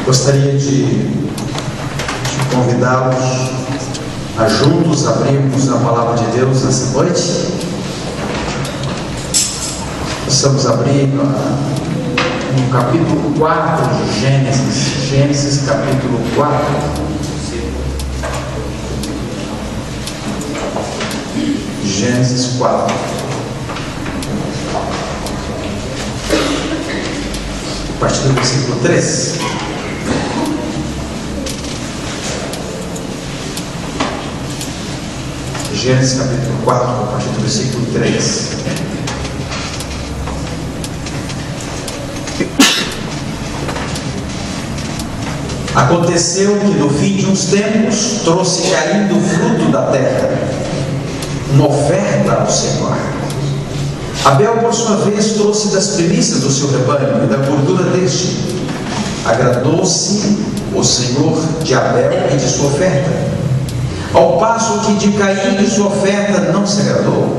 Gostaria de convidá-los a juntos abrirmos a Palavra de Deus nessa noite. Possamos abrir no capítulo 4 de Gênesis capítulo 4. Gênesis 4. A partir do versículo 3. Gênesis capítulo 4, a partir do versículo 3. Aconteceu que no fim de uns tempos trouxe Caim do fruto da terra uma oferta ao Senhor. Abel, por sua vez, trouxe das primícias do seu rebanho e da gordura deste. Agradou-se o Senhor de Abel e de sua oferta, ao passo que de Caim e sua oferta não se agradou.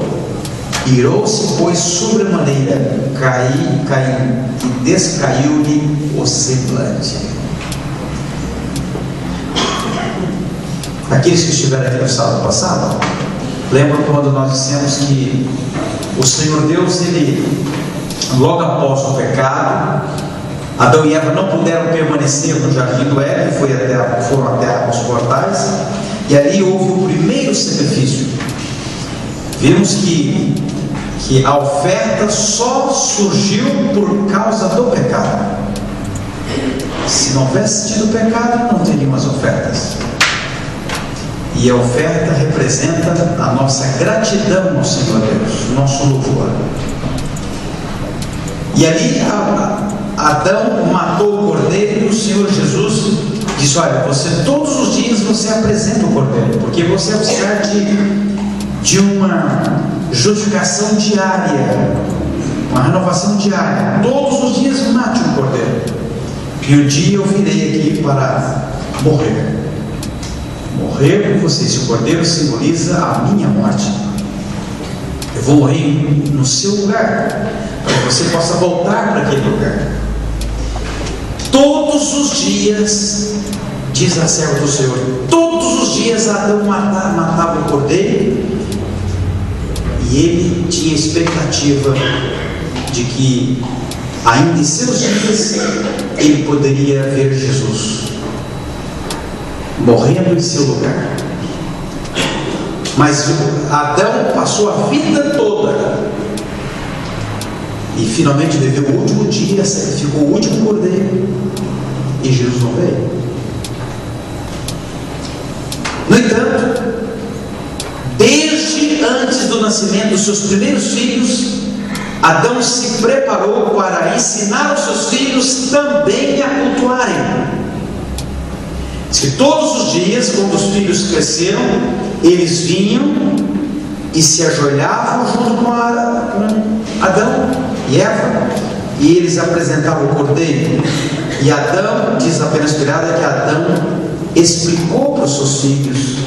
Irou-se, pois, sobremaneira Caim, e descaiu-lhe o semblante. Aqueles que estiveram aqui no sábado passado, lembram quando nós dissemos que o Senhor Deus, ele, logo após o pecado, Adão e Eva não puderam permanecer no jardim do Éden, foram até os portais, e ali houve o primeiro sacrifício. Vimos que a oferta só surgiu por causa do pecado. Se não houvesse tido pecado, não teriam as ofertas. E a oferta representa a nossa gratidão ao Senhor Deus, nosso louvor. E ali Adão matou o cordeiro e o Senhor Jesus disse: olha, todos os dias você apresenta o cordeiro, porque você precisa de uma justificação diária, uma renovação diária. Todos os dias mate um cordeiro, e um dia eu virei aqui para morrer por você. Esse cordeiro simboliza a minha morte. Eu vou morrer no seu lugar, para que você possa voltar para aquele lugar. Todos os dias, diz a serva do Senhor, todos os dias Adão matava o cordeiro, e ele tinha expectativa de que ainda em seus dias ele poderia ver Jesus morrendo em seu lugar. Mas Adão passou a vida toda e finalmente viveu o último dia, sacrificou o último cordeiro, e Jesus não veio. No entanto, desde antes do nascimento dos seus primeiros filhos, Adão se preparou para ensinar os seus filhos também a cultuarem. Que todos os dias, quando os filhos cresceram, eles vinham e se ajoelhavam junto com Adão e Eva, e eles apresentavam o cordeiro. E Adão, diz a pena inspirada, que Adão explicou para os seus filhos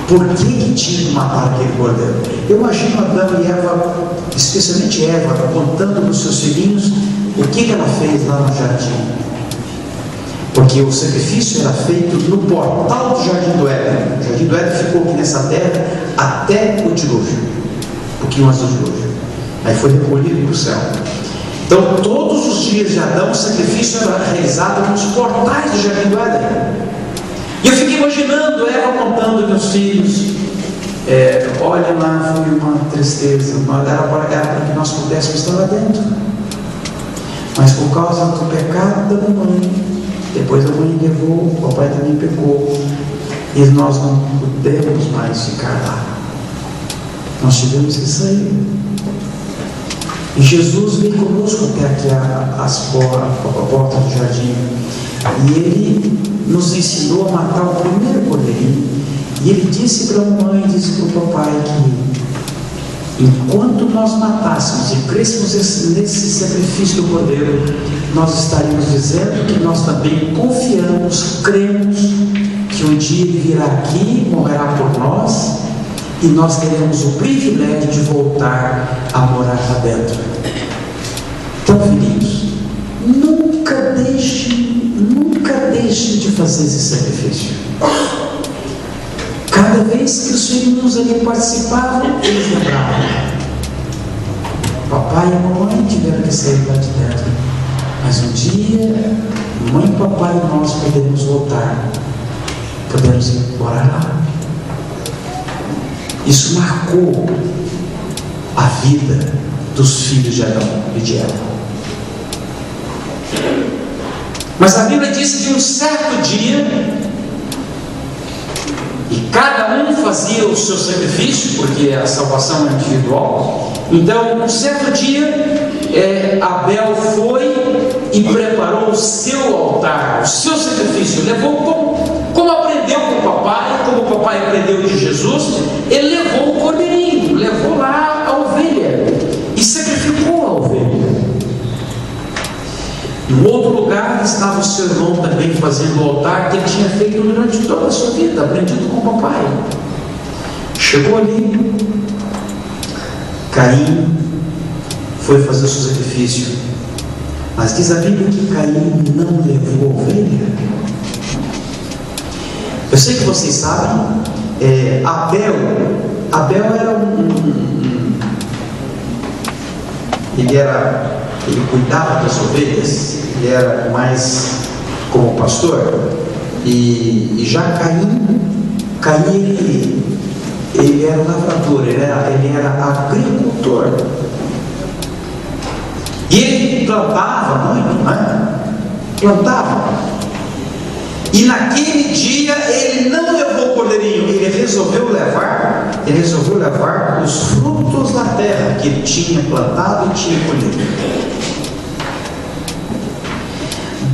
por que tinha que matar aquele cordeiro. Eu imagino Adão e Eva, especialmente Eva, contando para os seus filhinhos o que ela fez lá no jardim. Porque o sacrifício era feito no portal do Jardim do Éden. O Jardim do Éden ficou aqui nessa terra até o dilúvio, um pouquinho antes do dilúvio. Aí foi recolhido para o céu. Então, todos os dias de Adão, o sacrifício era realizado nos portais do Jardim do Éden. E eu fiquei imaginando Eva contando para os filhos: olha lá, foi uma tristeza, era para que nós pudéssemos estar lá dentro. Mas por causa do pecado da mamãe, depois a mãe levou, o papai também pecou, e nós não pudemos mais ficar lá. Nós tivemos que sair. E Jesus veio conosco até aqui a porta do jardim. E ele nos ensinou a matar o primeiro cordeirinho. E ele disse para a mamãe, disse para o papai que enquanto nós matássemos e crescêssemos nesse sacrifício do cordeiro, nós estaríamos dizendo que nós também confiamos, cremos que um dia ele virá aqui, morrerá por nós, e nós teremos o privilégio de voltar a morar lá dentro. Então, filhinhos, nunca deixe fazer esse sacrifício. Cada vez que os filhinhos ali participavam, eles lembravam: papai e mamãe tiveram que sair lá de dentro, mas um dia, mãe, papai e nós podemos voltar, podemos ir embora lá. Isso marcou a vida dos filhos de Adão e de Eva. Mas a Bíblia diz que um certo dia, e cada um fazia o seu sacrifício, porque a salvação é individual. Então, um certo dia, Abel foi e preparou o seu altar, o seu sacrifício. Levou como aprendeu com o papai, como o papai aprendeu de Jesus. Ele levou o cordeirinho, levou lá a ovelha e sacrificou a ovelha. Em outro lugar estava o seu irmão também fazendo o altar que ele tinha feito durante toda a sua vida, aprendido com o papai. Chegou ali, Caim foi fazer o seu sacrifício, mas diz a Bíblia que Caim não levou a ovelha. Eu sei que vocês sabem, Abel era ele cuidava das ovelhas, ele era mais como pastor, e já Caim ele era lavrador, ele era agricultor, e ele plantava muito, né? Plantava. E naquele dia ele não levou o cordeirinho, ele resolveu levar os frutos da terra que ele tinha plantado e tinha colhido.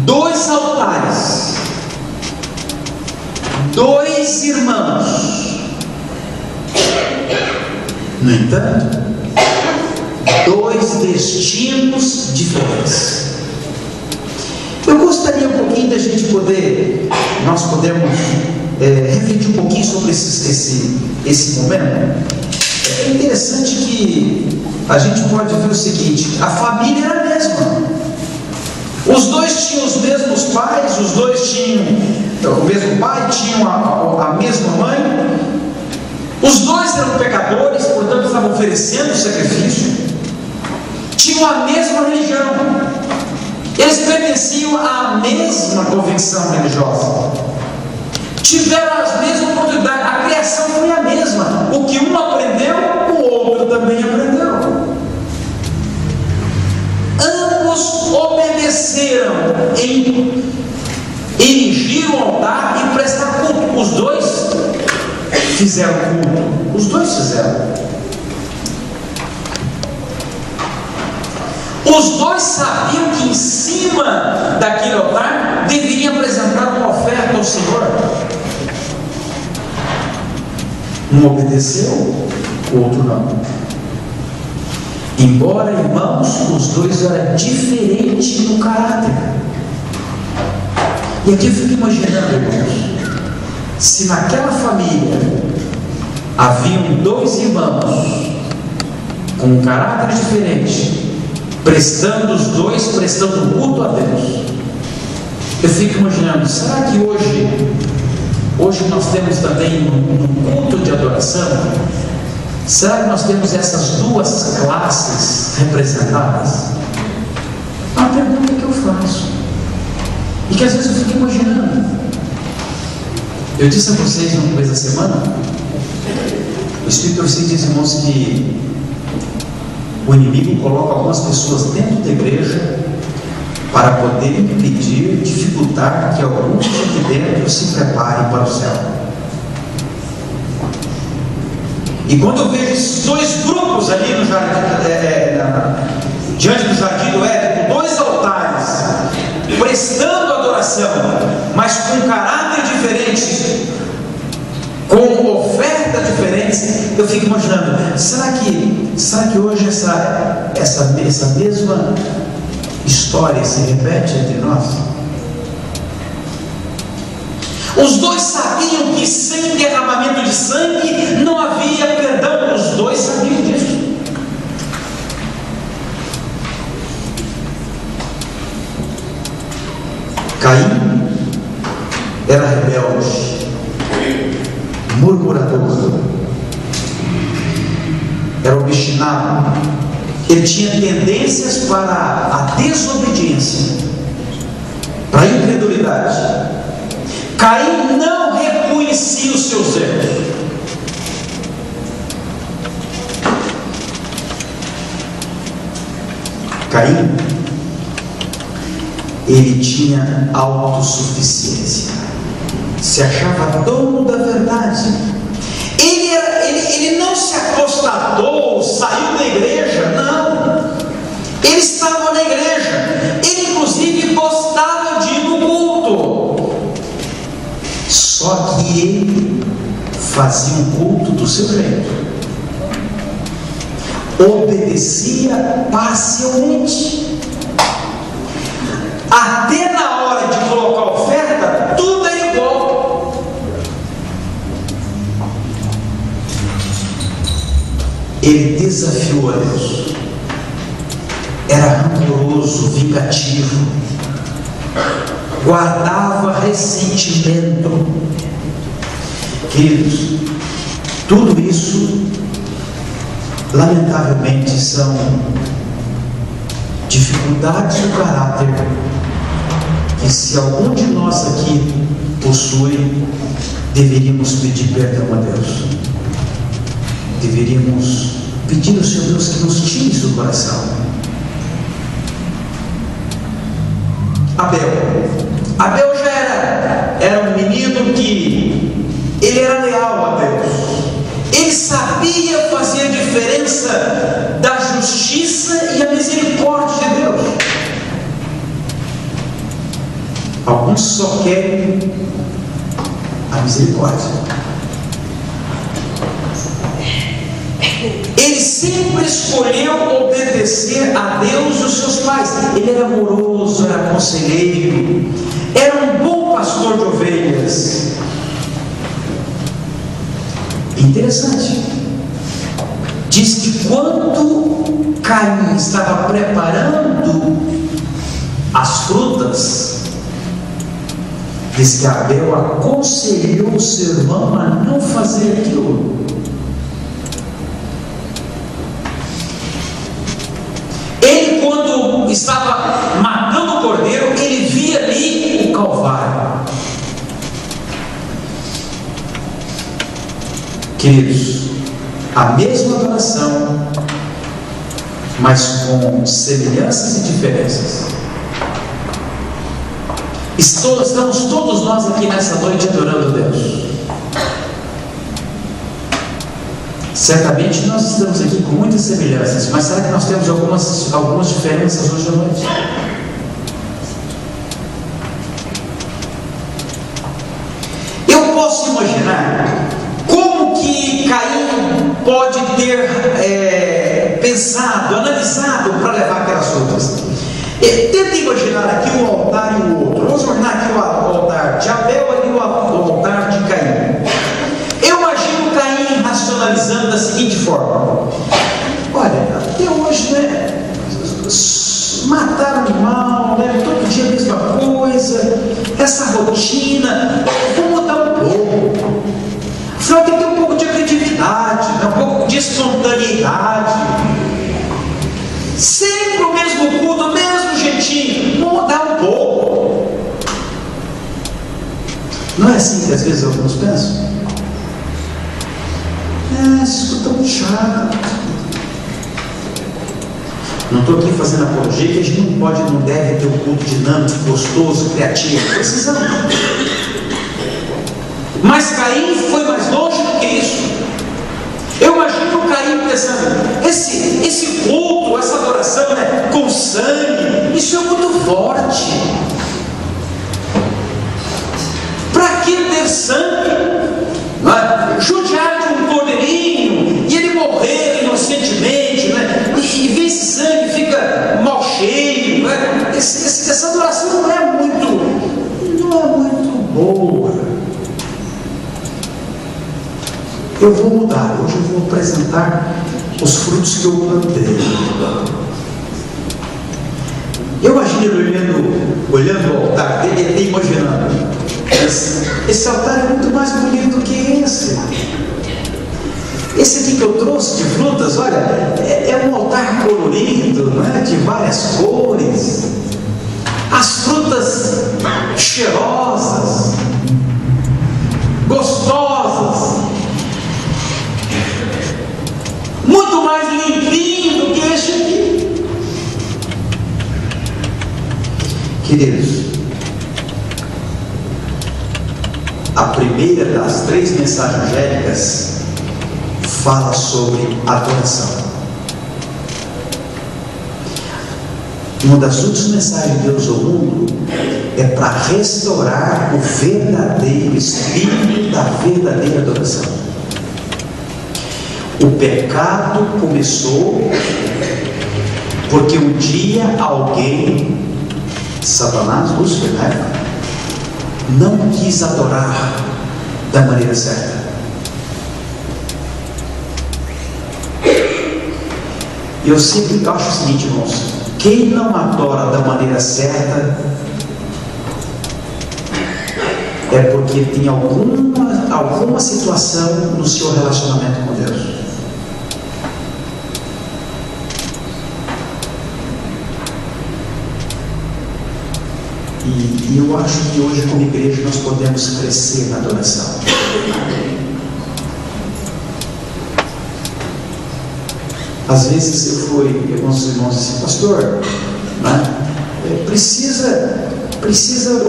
2 altares, 2 irmãos. No entanto, 2 destinos diferentes. Eu gostaria um pouquinho da gente nós podemos refletir um pouquinho sobre esse momento. É interessante que a gente pode ver o seguinte: a família era a mesma. Os 2 tinham os mesmos pais, os 2 tinham o mesmo pai, tinham a mesma mãe. Os 2 eram pecadores, portanto estavam oferecendo sacrifício. Tinham a mesma religião. Eles pertenciam à mesma convicção religiosa. Tiveram as mesmas oportunidades. A criação foi a mesma. O que um aprendeu, o outro também aprendeu. Ambos obedeceram em erigir o altar e prestar culto. Os 2 fizeram culto. Os 2 fizeram. Os 2 sabiam que em cima daquele altar deveriam apresentar uma oferta ao Senhor. Um obedeceu, o outro não. Embora irmãos, os 2 eram diferentes no caráter. E aqui eu fico imaginando, irmãos, se naquela família haviam 2 irmãos com um caráter diferente, os 2 prestando culto a Deus. Eu fico imaginando, será que hoje nós temos também um culto de adoração? Será que nós temos essas 2 classes representadas? É uma pergunta que eu faço e que às vezes eu fico imaginando. Eu disse a vocês no começo da semana, o Espírito Santo diz, irmãos, que o inimigo coloca algumas pessoas dentro da igreja para poder impedir, dificultar que alguns aqui dentro se preparem para o céu. E quando eu vejo esses 2 grupos ali no jardim, diante do jardim do Éden, com 2 altares, prestando adoração, mas com caráter diferente, com ofertas diferentes, eu fico imaginando, será que hoje essa mesma história se repete entre nós? Os 2 sabiam que sem derramamento de sangue não havia perdão. Os 2 sabiam disso. Caim era rebelde, murmurador, era obstinado, ele tinha tendências para a desobediência, para a incredulidade. Caim não reconhecia os seus erros. Caim, ele tinha autossuficiência, se achava dono da verdade. Ele não se apostatou, saiu da igreja, não. Ele estava na igreja, ele inclusive gostava de ir no culto. Só que ele fazia um culto do seu jeito, obedecia parcialmente. Até na hora de colocar a oferta, tudo era igual. Ele desafiou a Deus, era rancoroso, vingativo, guardava ressentimento. Queridos, tudo isso, lamentavelmente, são dificuldades do caráter que, se algum de nós aqui possui, deveríamos pedir perdão a Deus. Deveríamos pedir ao Senhor Deus que nos tire isso do coração. Abel já era um menino que ele era leal a Deus. Ele sabia fazer a diferença da justiça e a misericórdia de Deus. Alguns só querem a misericórdia. Ele sempre escolheu obedecer a Deus e os seus pais. Ele era amoroso, era conselheiro, era um bom pastor de ovelhas. Interessante, diz que quando Caim estava preparando as frutas, diz que Abel aconselhou o seu irmão a não fazer aquilo. Ele, quando estava matando o cordeiro, ele via ali o Calvário. Queridos, a mesma adoração, mas com semelhanças e diferenças. Estamos todos nós aqui nessa noite adorando a Deus. Certamente nós estamos aqui com muitas semelhanças, mas será que nós temos algumas diferenças hoje à noite? Eu posso imaginar como que Caim pode ter pensado, analisado para levar aquelas frutas. Tenta imaginar aqui um altar e o outro. Vamos imaginar aqui o altar de Abel e o altar de Caim. Eu imagino Caim racionalizando da seguinte forma: olha, até hoje, né, matar animal, né, todo dia a mesma coisa, essa rotina, vou mudar um pouco. Afinal, tem que ter um pouco de criatividade, um pouco de espontaneidade. Sempre o mesmo culto, o mesmo jeitinho, vou mudar um pouco. Não é assim que às vezes alguns pensam? Isso é tão chato. Não estou aqui fazendo apologia que a gente não deve ter um culto dinâmico, gostoso, criativo. Precisamos. Mas Caim foi mais longe do que isso. Eu imagino o Caim pensando: esse culto, essa adoração, né, com sangue, isso é muito forte. Para que ter sangue? Judiar de um cordeirinho e ele morrer inocentemente, né? E ver esse sangue fica mal cheio, né? Essa adoração não é muito boa. Eu vou mudar. Hoje eu vou apresentar os frutos que eu plantei. Eu imagino ele olhando o altar dele, ele imaginando, mas esse altar é muito mais bonito do que esse. Esse aqui que eu trouxe de frutas, olha, é um altar colorido, não é? De várias cores. As frutas cheirosas, gostosas, muito mais limpinho do que este aqui. Queridos, a primeira das 3 mensagens angélicas fala sobre adoração. Uma das últimas mensagens de Deus ao mundo é para restaurar o verdadeiro espírito da verdadeira adoração. O pecado começou porque um dia alguém, Satanás, Lúcifer, não quis adorar da maneira certa. E eu sempre acho o seguinte, irmãos: quem não adora da maneira certa é porque tem alguma situação no seu relacionamento com Deus. E eu acho que hoje, como igreja, nós podemos crescer na adoração. Às vezes alguns irmãos dizem, pastor, né, precisa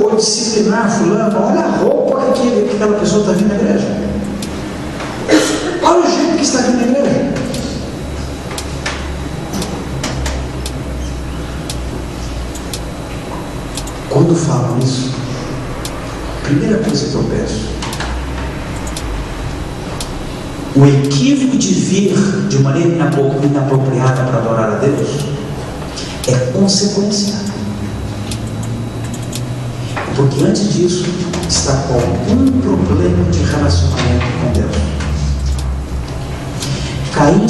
ou disciplinar fulano, olha a roupa que aquela pessoa está vindo na igreja. Olha o jeito que está vindo na igreja. Quando falam isso, a primeira coisa que eu peço, o equívoco de vir de maneira inapropriada para adorar a Deus é consequência. Porque antes disso está com algum problema de relacionamento com Deus. Caim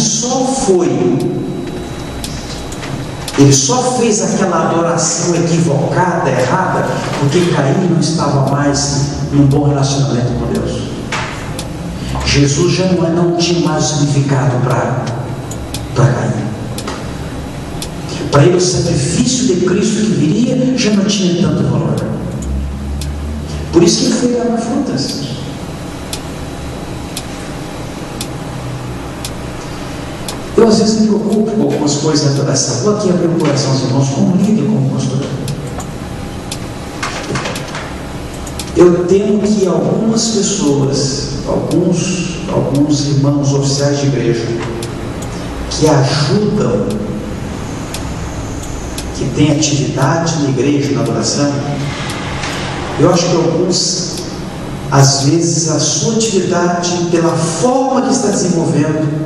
ele só fez aquela adoração equivocada, errada, porque Caim não estava mais num bom relacionamento com Deus. Jesus já não tinha mais significado para Caim. Para ele o sacrifício de Cristo que viria já não tinha tanto valor. Por isso que ele foi dar frutas. Eu às vezes me preocupo com algumas coisas da adoração. Vou aqui abrir o coração dos irmãos como líder, como pastor. Eu temo que algumas pessoas, alguns irmãos oficiais de igreja, que ajudam, que têm atividade na igreja, na adoração, eu acho que alguns, às vezes, a sua atividade, pela forma que está desenvolvendo,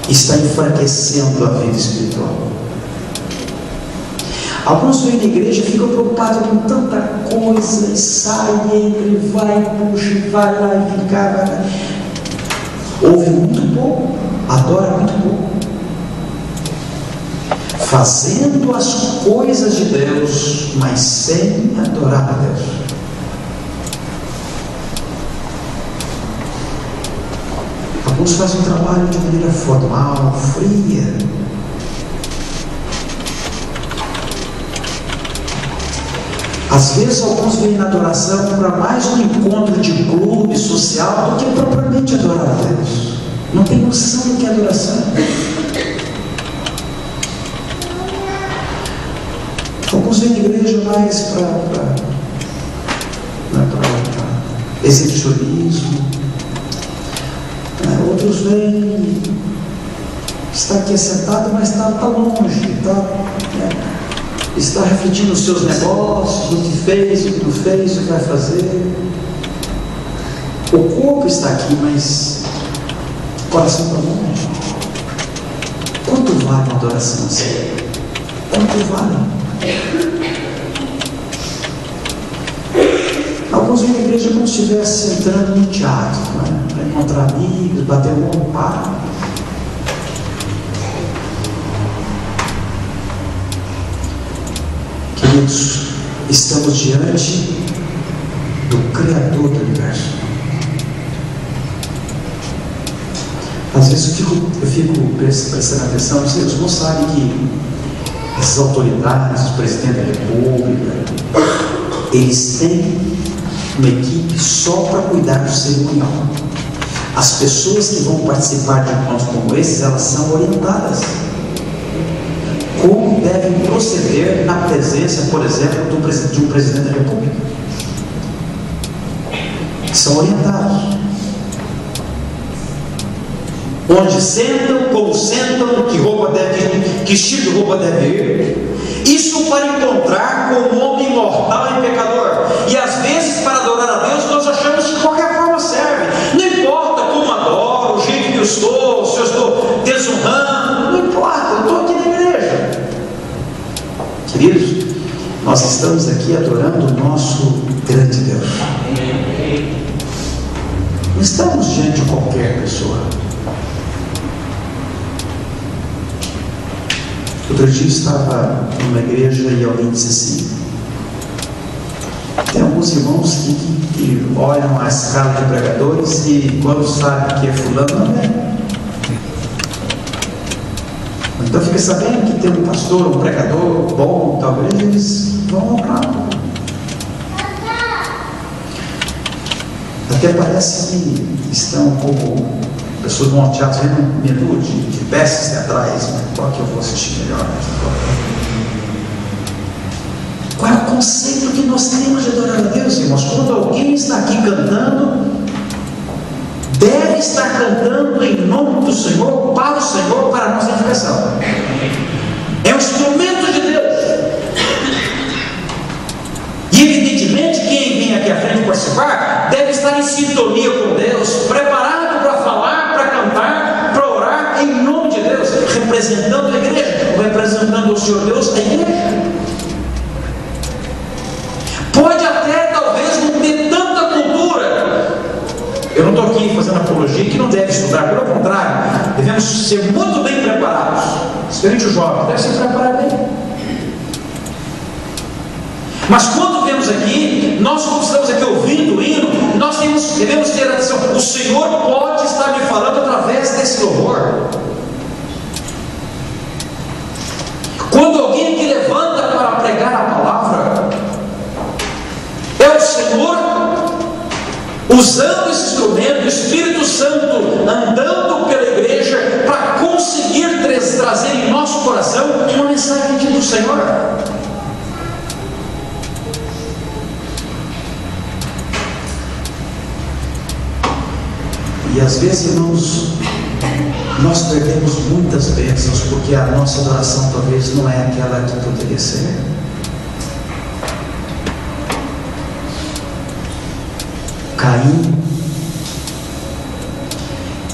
está enfraquecendo a vida espiritual. Alguns vêm na igreja e ficam preocupados com tanta coisa, e sai, entra, vai, puxa, vai lá e vem cá, vai lá. Ouve muito pouco, adora muito pouco. Fazendo as coisas de Deus, mas sem adorar a Deus. Alguns fazem um trabalho de maneira formal, fria. Às vezes alguns vêm na adoração para mais um encontro de clube social do que propriamente adorar a Deus. Não tem noção do que é adoração. Alguns vêm na igreja mais para exibicionismo. Outros vêm, está aqui sentado, mas está longe, está refletindo os seus negócios, o que fez, o que não fez, o que vai fazer. O corpo está aqui, mas o coração está longe. Quanto vale uma adoração assim? Quanto vale? Alguns vêm na igreja como se estivesse entrando no teatro, para encontrar amigos, bater um bom papo. Queridos, estamos diante do Criador do universo. Às vezes eu fico prestando atenção. Os irmãos sabem que essas autoridades, os presidentes da República, eles têm uma equipe só para cuidar do cerimonial. As pessoas que vão participar de encontros como esses, elas são orientadas como devem proceder na presença, por exemplo, de um presidente da República. São orientados. Onde sentam, como sentam, que estilo de roupa deve ir. Isso para encontrar com o homem mortal e pecador. E às vezes, para adorar a Deus, nós achamos que de qualquer forma serve. Não importa como adoro, o jeito que eu estou, se eu estou desonrando, não importa, eu estou aqui na igreja. Queridos, nós estamos aqui adorando o nosso grande Deus. Não estamos diante de qualquer pessoa. Outro dia eu estava numa igreja e alguém disse assim: tem alguns irmãos que olham a escala de pregadores e quando sabem que é fulano, não é. Então fica sabendo que tem um pastor, um pregador bom, talvez eles vão honrar. Até parece que estão como pessoas vão ao teatro vendo um menu de peças teatrais, né? Qual que eu vou assistir melhor? Qual é o conceito que nós temos de adorar a Deus, irmãos? Quando alguém está aqui cantando, deve estar cantando em nome do Senhor, para o Senhor, para a nossa edificação. É um instrumento de Deus. E evidentemente quem vem aqui à frente participar deve estar em sintonia com Deus, preparado para falar, para cantar, para orar em nome de Deus, representando a igreja, ou representando o Senhor Deus, a igreja. Pode até talvez não ter tanta cultura. Eu não estou aqui fazendo apologia que não deve estudar, pelo contrário, devemos ser muito bem preparados. Diferente o jovem, deve se preparar bem. Mas quando vemos aqui, nós como estamos aqui ouvindo o hino, nós devemos ter atenção. O Senhor pode estar me falando através desse louvor. Quando alguém aqui levanta para pregar a palavra, é o Senhor usando esse instrumento, o Espírito Santo andando pela igreja para conseguir trazer em nosso coração uma mensagem do Senhor. E às vezes, irmãos, nós perdemos muitas bênçãos porque a nossa adoração talvez não é aquela que poderia ser. Caim,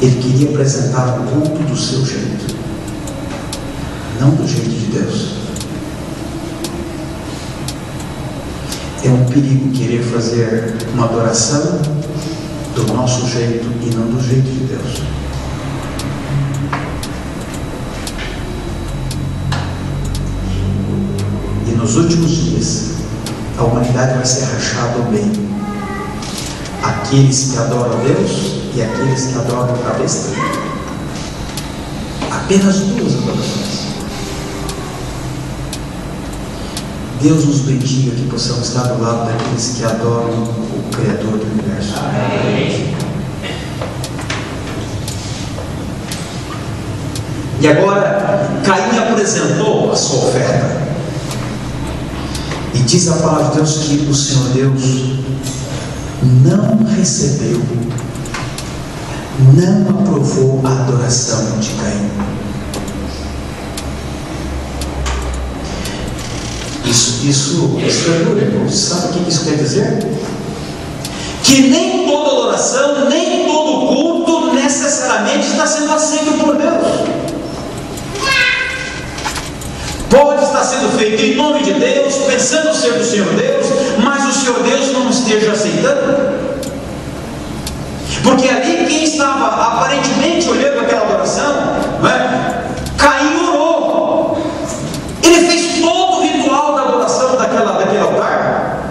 ele queria apresentar o culto do seu jeito, não do jeito de Deus. É um perigo querer fazer uma adoração do nosso jeito e não do jeito de Deus. E nos últimos dias, a humanidade vai ser rachada ao meio. Aqueles que adoram a Deus e aqueles que adoram a besta. Apenas duas adorações. Deus nos bendiga que possamos estar do lado daqueles que adoram o Criador do universo. Amém. E agora, Caim apresentou a sua oferta. E diz a palavra de Deus que o Senhor Deus não recebeu, não aprovou a adoração de Caim. Isso é duro, irmãos. Sabe o que isso quer dizer? Que nem toda adoração, nem todo culto necessariamente está sendo aceito por Deus. Pode estar sendo feito em nome de Deus, pensando ser do Senhor Deus, mas o Senhor Deus não esteja aceitando. Porque ali quem estava aparentemente olhando aquela adoração, não é? Caim orou. Ele fez todo o ritual da adoração daquele altar.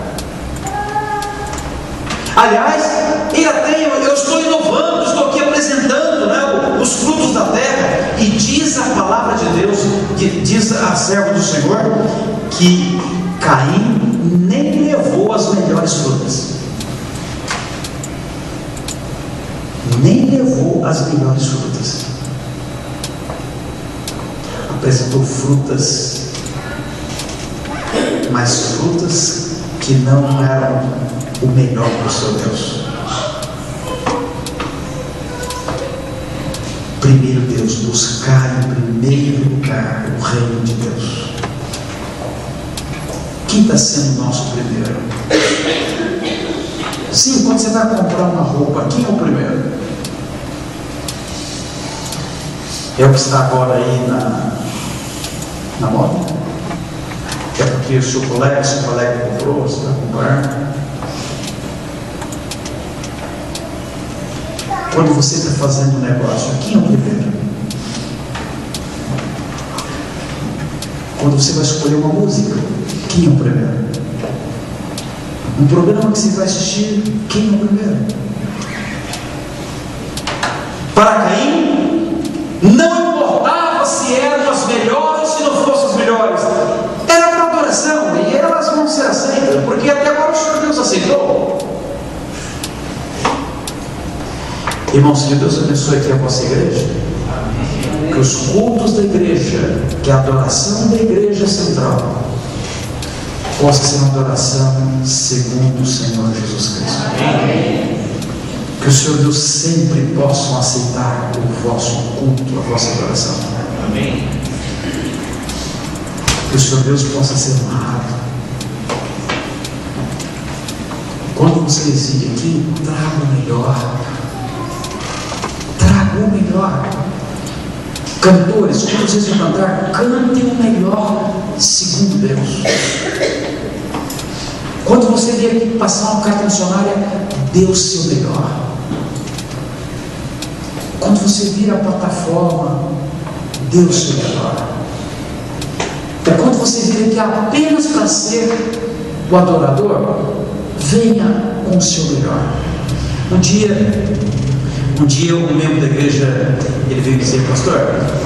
Senhor que Caim nem levou as melhores frutas. Nem levou as melhores frutas. Apresentou frutas, mas frutas que não eram o melhor para o seu Deus. Primeiro, Deus, buscar em primeiro lugar o reino de Deus. Quem está sendo o nosso primeiro? Sim, quando você vai comprar uma roupa, quem é o primeiro? É o que está agora aí na moda? É porque o seu colega comprou, você vai comprar. Quando você está fazendo um negócio, quem é o primeiro? Quando você vai escolher uma música, quem é o primeiro? Um programa que você vai assistir, quem é o primeiro? Para Caim, não importava se eram as melhores, se não fossem as melhores. Era para adoração, e elas vão ser aceitas, porque até agora o Senhor Deus aceitou. Irmãos, que Deus abençoe aqui a vossa igreja. Que os cultos da igreja, que a adoração da igreja central, possa ser uma adoração segundo o Senhor Jesus Cristo. Que o Senhor Deus sempre possa aceitar o vosso culto, a vossa adoração. Que o Senhor Deus possa ser honrado. Quando você reside aqui, traga o melhor. Traga o melhor. Cantores, quando vocês vão cantar, cantem o melhor segundo Deus. Quando você vier aqui passar uma carta missionária, dê o seu melhor. Quando você vir à plataforma, dê o seu melhor. Quando você vir aqui apenas para ser o adorador, venha com o seu melhor. Um dia um membro da igreja, ele veio dizer: pastor,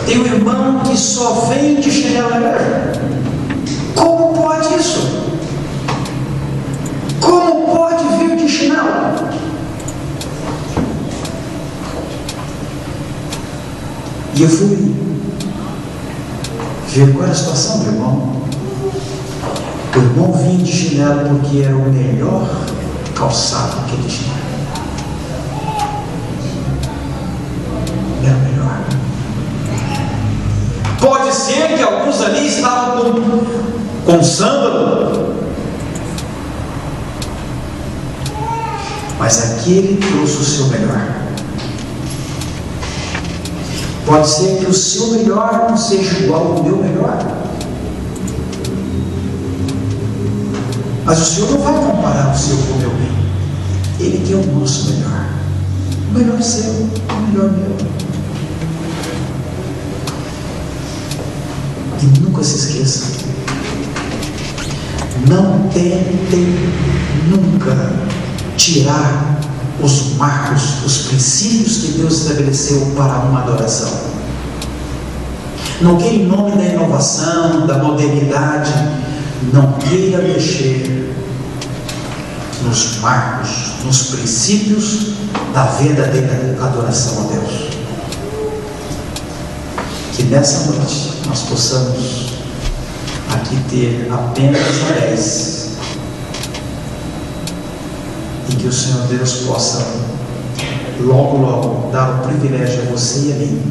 tem um irmão que só vem de chinelo na igreja. Como pode isso? Como pode vir de chinelo? E eu fui ver qual era a situação do irmão. O irmão vinha de chinelo porque era o melhor calçado que ele tinha. Era o melhor. Pode ser que alguns ali estavam com sândalo, mas aquele trouxe o seu melhor. Pode ser que o seu melhor não seja igual ao meu melhor, mas o Senhor não vai comparar o seu com o meu bem. Ele quer o nosso melhor. O melhor seu, o melhor meu. E nunca se esqueça, não tentem nunca tirar os marcos, os princípios que Deus estabeleceu para uma adoração. Não queira, em nome da inovação, da modernidade, não queira mexer nos marcos, nos princípios da verdadeira adoração a Deus. Que nessa noite nós possamos aqui ter apenas 10, e que o Senhor Deus possa logo dar o privilégio a você e a mim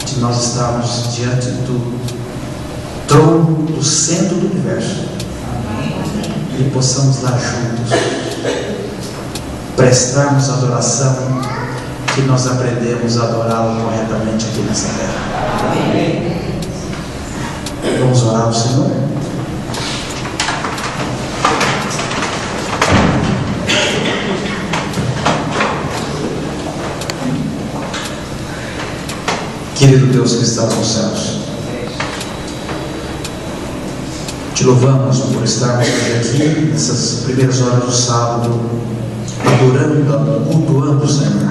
de nós estarmos diante do trono do centro do universo e possamos lá juntos prestarmos a adoração que nós aprendemos a adorá-lo corretamente aqui nessa terra. Vamos orar ao Senhor. Querido Deus que está nos céus, te louvamos por estarmos hoje aqui, nessas primeiras horas do sábado, adorando, cultuando o Senhor.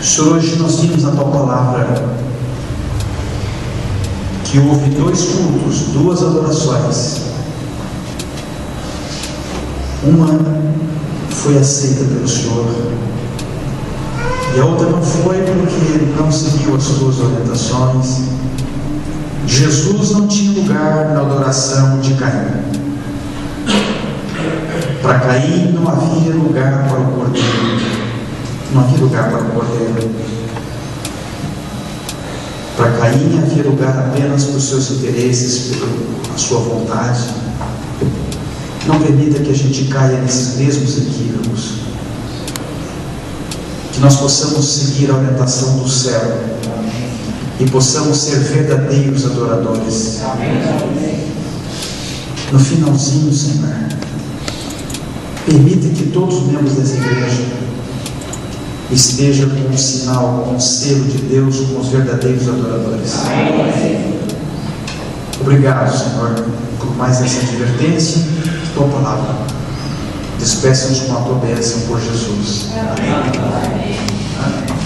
Senhor, hoje nós vimos na tua palavra que que houve 2 cultos, 2 adorações. Uma foi aceita pelo Senhor e a outra não foi, porque não seguiu as suas orientações. Jesus não tinha lugar na adoração de Caim. Para Caim não havia lugar para o cordeiro. Não havia lugar para o cordeiro. Para Caim havia lugar apenas para os seus interesses, pela sua vontade. Não permita que a gente caia nesses mesmos equívocos. Que nós possamos seguir a orientação do céu e possamos ser verdadeiros adoradores. No finalzinho, Senhor, permita que todos os membros dessa igreja estejam com um sinal, com um selo de Deus, com os verdadeiros adoradores. Obrigado, Senhor, por mais essa advertência, tua palavra. Despeça-nos com a tua bênção por Jesus. Amém. Amém.